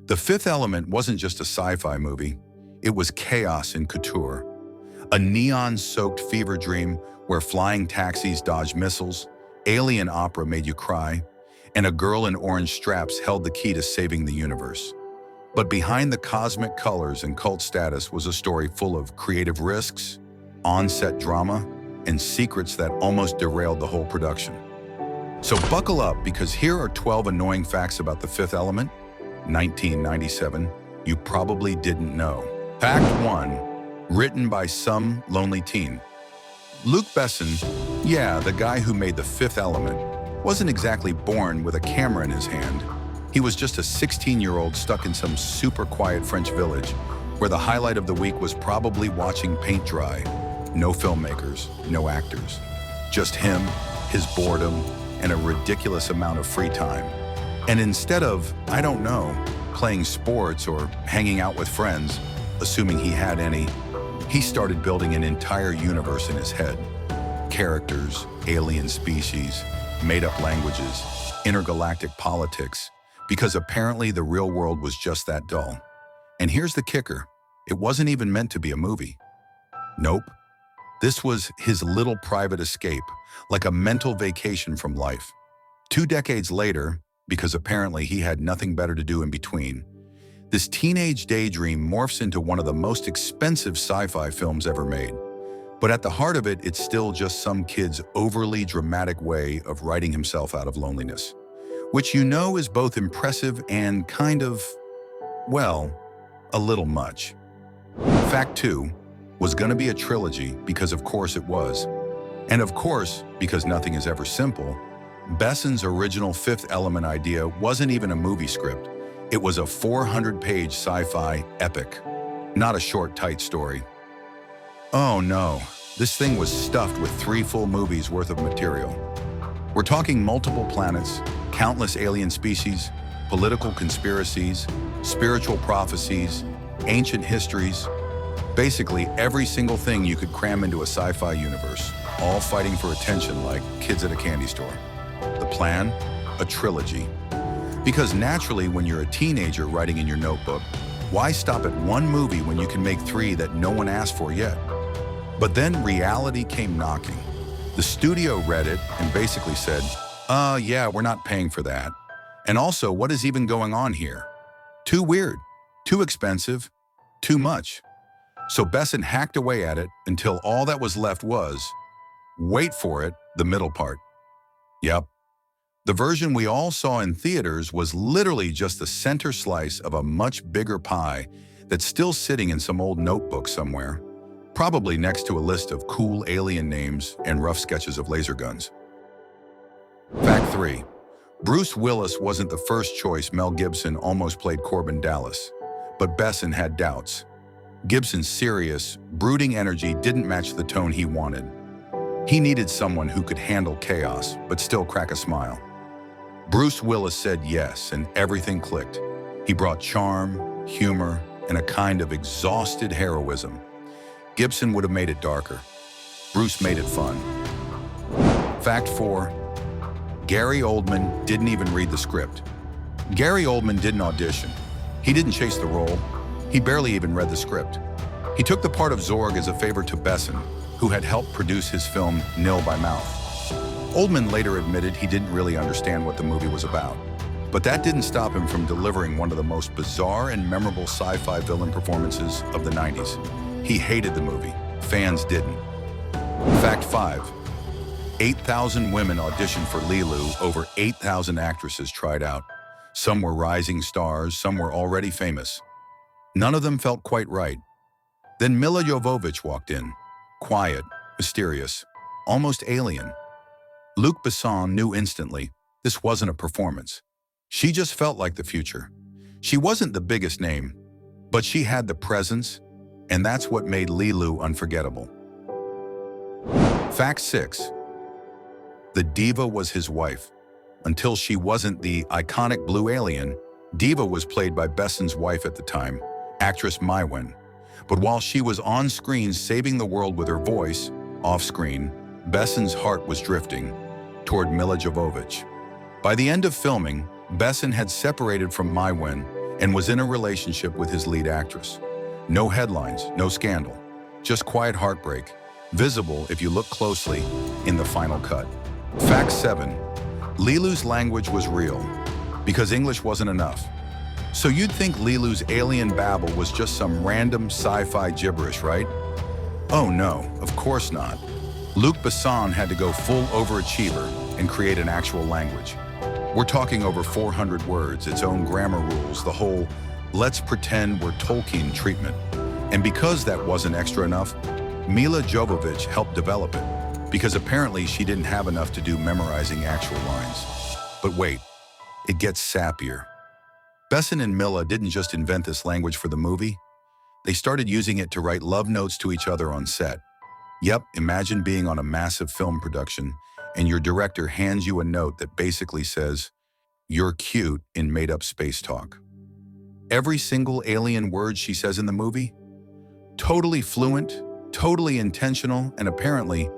The Fifth Element wasn't just a sci-fi movie, it was chaos in couture. A neon-soaked fever dream where flying taxis dodged missiles, alien opera made you cry, and a girl in orange straps held the key to saving the universe. But behind the cosmic colors and cult status was a story full of creative risks, on-set drama, and secrets that almost derailed the whole production. So buckle up, because here are 12 annoying facts about The Fifth Element, 1997, you probably didn't know. Fact 1, written by some lonely teen. Luc Besson, yeah, the guy who made The Fifth Element, wasn't exactly born with a camera in his hand. He was just a 16-year-old stuck in some super quiet French village where the highlight of the week was probably watching paint dry. No filmmakers, no actors. Just him, his boredom, and a ridiculous amount of free time. And instead of, I don't know, playing sports or hanging out with friends, assuming he had any, he started building an entire universe in his head. Characters, alien species, made-up languages, intergalactic politics, because apparently the real world was just that dull. And here's the kicker, it wasn't even meant to be a movie. Nope. This was his little private escape, like a mental vacation from life. 2 decades later, because apparently he had nothing better to do in between, this teenage daydream morphs into one of the most expensive sci-fi films ever made. But at the heart of it, it's still just some kid's overly dramatic way of writing himself out of loneliness, which you know is both impressive and kind of, well, a little much. Fact 2 was gonna be a trilogy because of course it was. And of course, because nothing is ever simple, Besson's original Fifth Element idea wasn't even a movie script. It was a 400-page sci-fi epic, not a short, tight story. Oh no, this thing was stuffed with 3 full movies worth of material. We're talking multiple planets, countless alien species, political conspiracies, spiritual prophecies, ancient histories, basically every single thing you could cram into a sci-fi universe, all fighting for attention like kids at a candy store. The plan? A trilogy. Because naturally, when you're a teenager writing in your notebook, why stop at 1 movie when you can make 3 that no one asked for yet? But then reality came knocking. The studio read it and basically said, yeah, we're not paying for that. And also, what is even going on here? Too weird, too expensive, too much. So Besson hacked away at it until all that was left was, wait for it, the middle part. Yep. The version we all saw in theaters was literally just the center slice of a much bigger pie that's still sitting in some old notebook somewhere, probably next to a list of cool alien names and rough sketches of laser guns. Fact 3. Bruce Willis wasn't the first choice. Mel Gibson almost played Corbin Dallas, but Besson had doubts. Gibson's serious, brooding energy didn't match the tone he wanted. He needed someone who could handle chaos, but still crack a smile. Bruce Willis said yes, and everything clicked. He brought charm, humor, and a kind of exhausted heroism. Gibson would have made it darker. Bruce made it fun. Fact 4. Gary Oldman didn't even read the script. Gary Oldman didn't audition. He didn't chase the role. He barely even read the script. He took the part of Zorg as a favor to Besson, who had helped produce his film Nil by Mouth. Oldman later admitted he didn't really understand what the movie was about, but that didn't stop him from delivering one of the most bizarre and memorable sci-fi villain performances of the 90s. He hated the movie. Fans didn't. Fact 5. 8,000 women auditioned for Leelu. Over 8,000 actresses tried out. Some were rising stars, some were already famous. None of them felt quite right. Then Milla Jovovich walked in. Quiet, mysterious, almost alien. Luc Besson knew instantly this wasn't a performance. She just felt like the future. She wasn't the biggest name, but she had the presence, and that's what made Leelu unforgettable. Fact 6. The diva was his wife. Until she wasn't the iconic blue alien, Diva was played by Besson's wife at the time, actress Mai Wen. But while she was on screen saving the world with her voice, off screen, Besson's heart was drifting toward Milla Jovovich. By the end of filming, Besson had separated from Mai Wen and was in a relationship with his lead actress. No headlines, no scandal, just quiet heartbreak, visible if you look closely in the final cut. Fact 7. Leelu's language was real, because English wasn't enough. So you'd think Leelu's alien babble was just some random sci-fi gibberish, right? Oh no, of course not. Luc Besson had to go full overachiever and create an actual language. We're talking over 400 words, its own grammar rules, the whole let's pretend we're Tolkien treatment. And because that wasn't extra enough, Milla Jovovich helped develop it, because apparently she didn't have enough to do memorizing actual lines. But wait, it gets sappier. Besson and Milla didn't just invent this language for the movie, they started using it to write love notes to each other on set. Yep, imagine being on a massive film production and your director hands you a note that basically says, "You're cute," in made-up space talk. Every single alien word she says in the movie, totally fluent, totally intentional, and apparently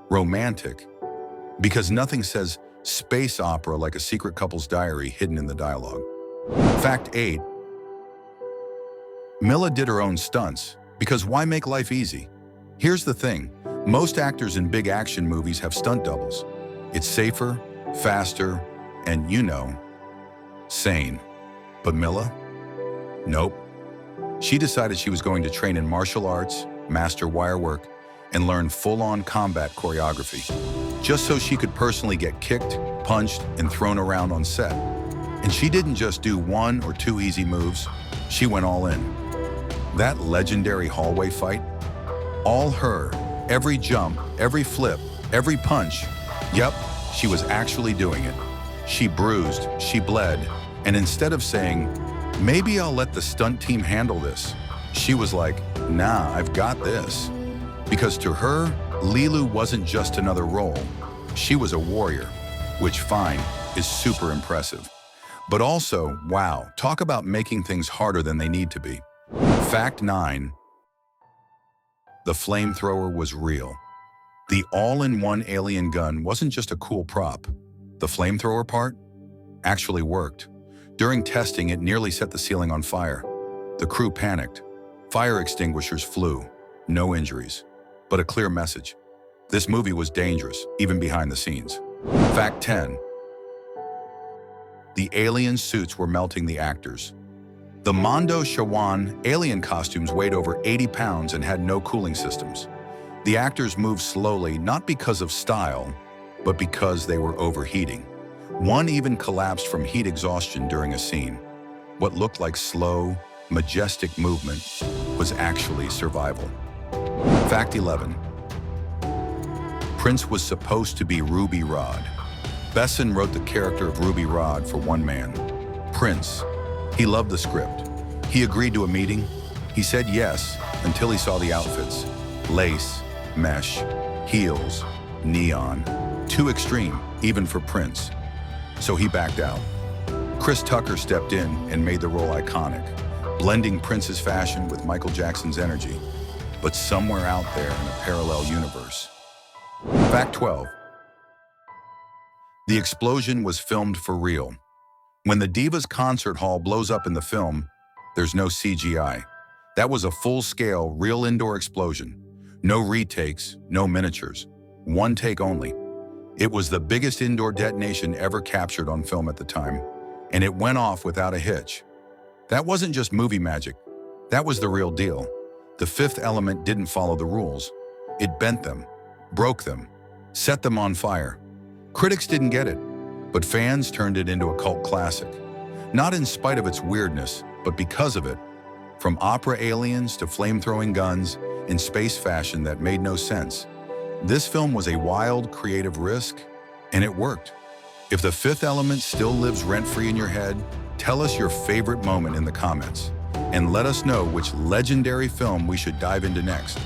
romantic, because nothing says space opera like a secret couple's diary hidden in the dialogue. Fact 8. Milla did her own stunts, because why make life easy? Here's the thing, most actors in big action movies have stunt doubles. It's safer, faster, and sane. But Milla? Nope. She decided she was going to train in martial arts, master wire work, and learn full-on combat choreography, just so she could personally get kicked, punched, and thrown around on set. And she didn't just do 1 or 2 easy moves, she went all in. That legendary hallway fight, all her, every jump, every flip, every punch, yep, she was actually doing it. She bruised, she bled, and instead of saying, "Maybe I'll let the stunt team handle this," she was like, "Nah, I've got this." Because to her, Leelu wasn't just another role. She was a warrior, which fine, is super impressive. But also, wow, talk about making things harder than they need to be. Fact 9. The flamethrower was real. The all-in-one alien gun wasn't just a cool prop. The flamethrower part actually worked. During testing, it nearly set the ceiling on fire. The crew panicked. Fire extinguishers flew. No injuries. But a clear message. This movie was dangerous, even behind the scenes. Fact 10. The alien suits were melting the actors. The Mondo Shawan alien costumes weighed over 80 pounds and had no cooling systems. The actors moved slowly, not because of style, but because they were overheating. One even collapsed from heat exhaustion during a scene. What looked like slow, majestic movement was actually survival. Fact 11. Prince was supposed to be Ruby Rhod. Besson wrote the character of Ruby Rhod for one man, Prince. He loved the script. He agreed to a meeting. He said yes until he saw the outfits. Lace, mesh, heels, neon. Too extreme, even for Prince. So he backed out. Chris Tucker stepped in and made the role iconic, blending Prince's fashion with Michael Jackson's energy, but somewhere out there in a parallel universe. Fact 12. The explosion was filmed for real. When the Divas concert hall blows up in the film, there's no CGI. That was a full-scale, real indoor explosion. No retakes, no miniatures. One take only. It was the biggest indoor detonation ever captured on film at the time, and it went off without a hitch. That wasn't just movie magic. That was the real deal. The fifth element didn't follow the rules. It bent them, broke them, set them on fire. Critics didn't get it, but fans turned it into a cult classic. Not in spite of its weirdness, but because of it. From opera aliens to flame-throwing guns in space fashion that made no sense. This film was a wild, creative risk, and it worked. If the fifth element still lives rent-free in your head, tell us your favorite moment in the comments, and let us know which legendary film we should dive into next.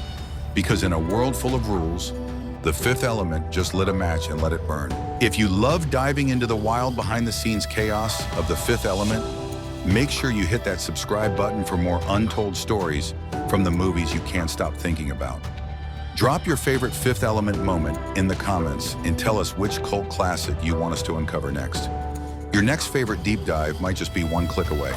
Because in a world full of rules, the fifth element just lit a match and let it burn. If you love diving into the wild behind-the-scenes chaos of the fifth element, make sure you hit that subscribe button for more untold stories from the movies you can't stop thinking about. Drop your favorite fifth element moment in the comments and tell us which cult classic you want us to uncover next. Your next favorite deep dive might just be one click away.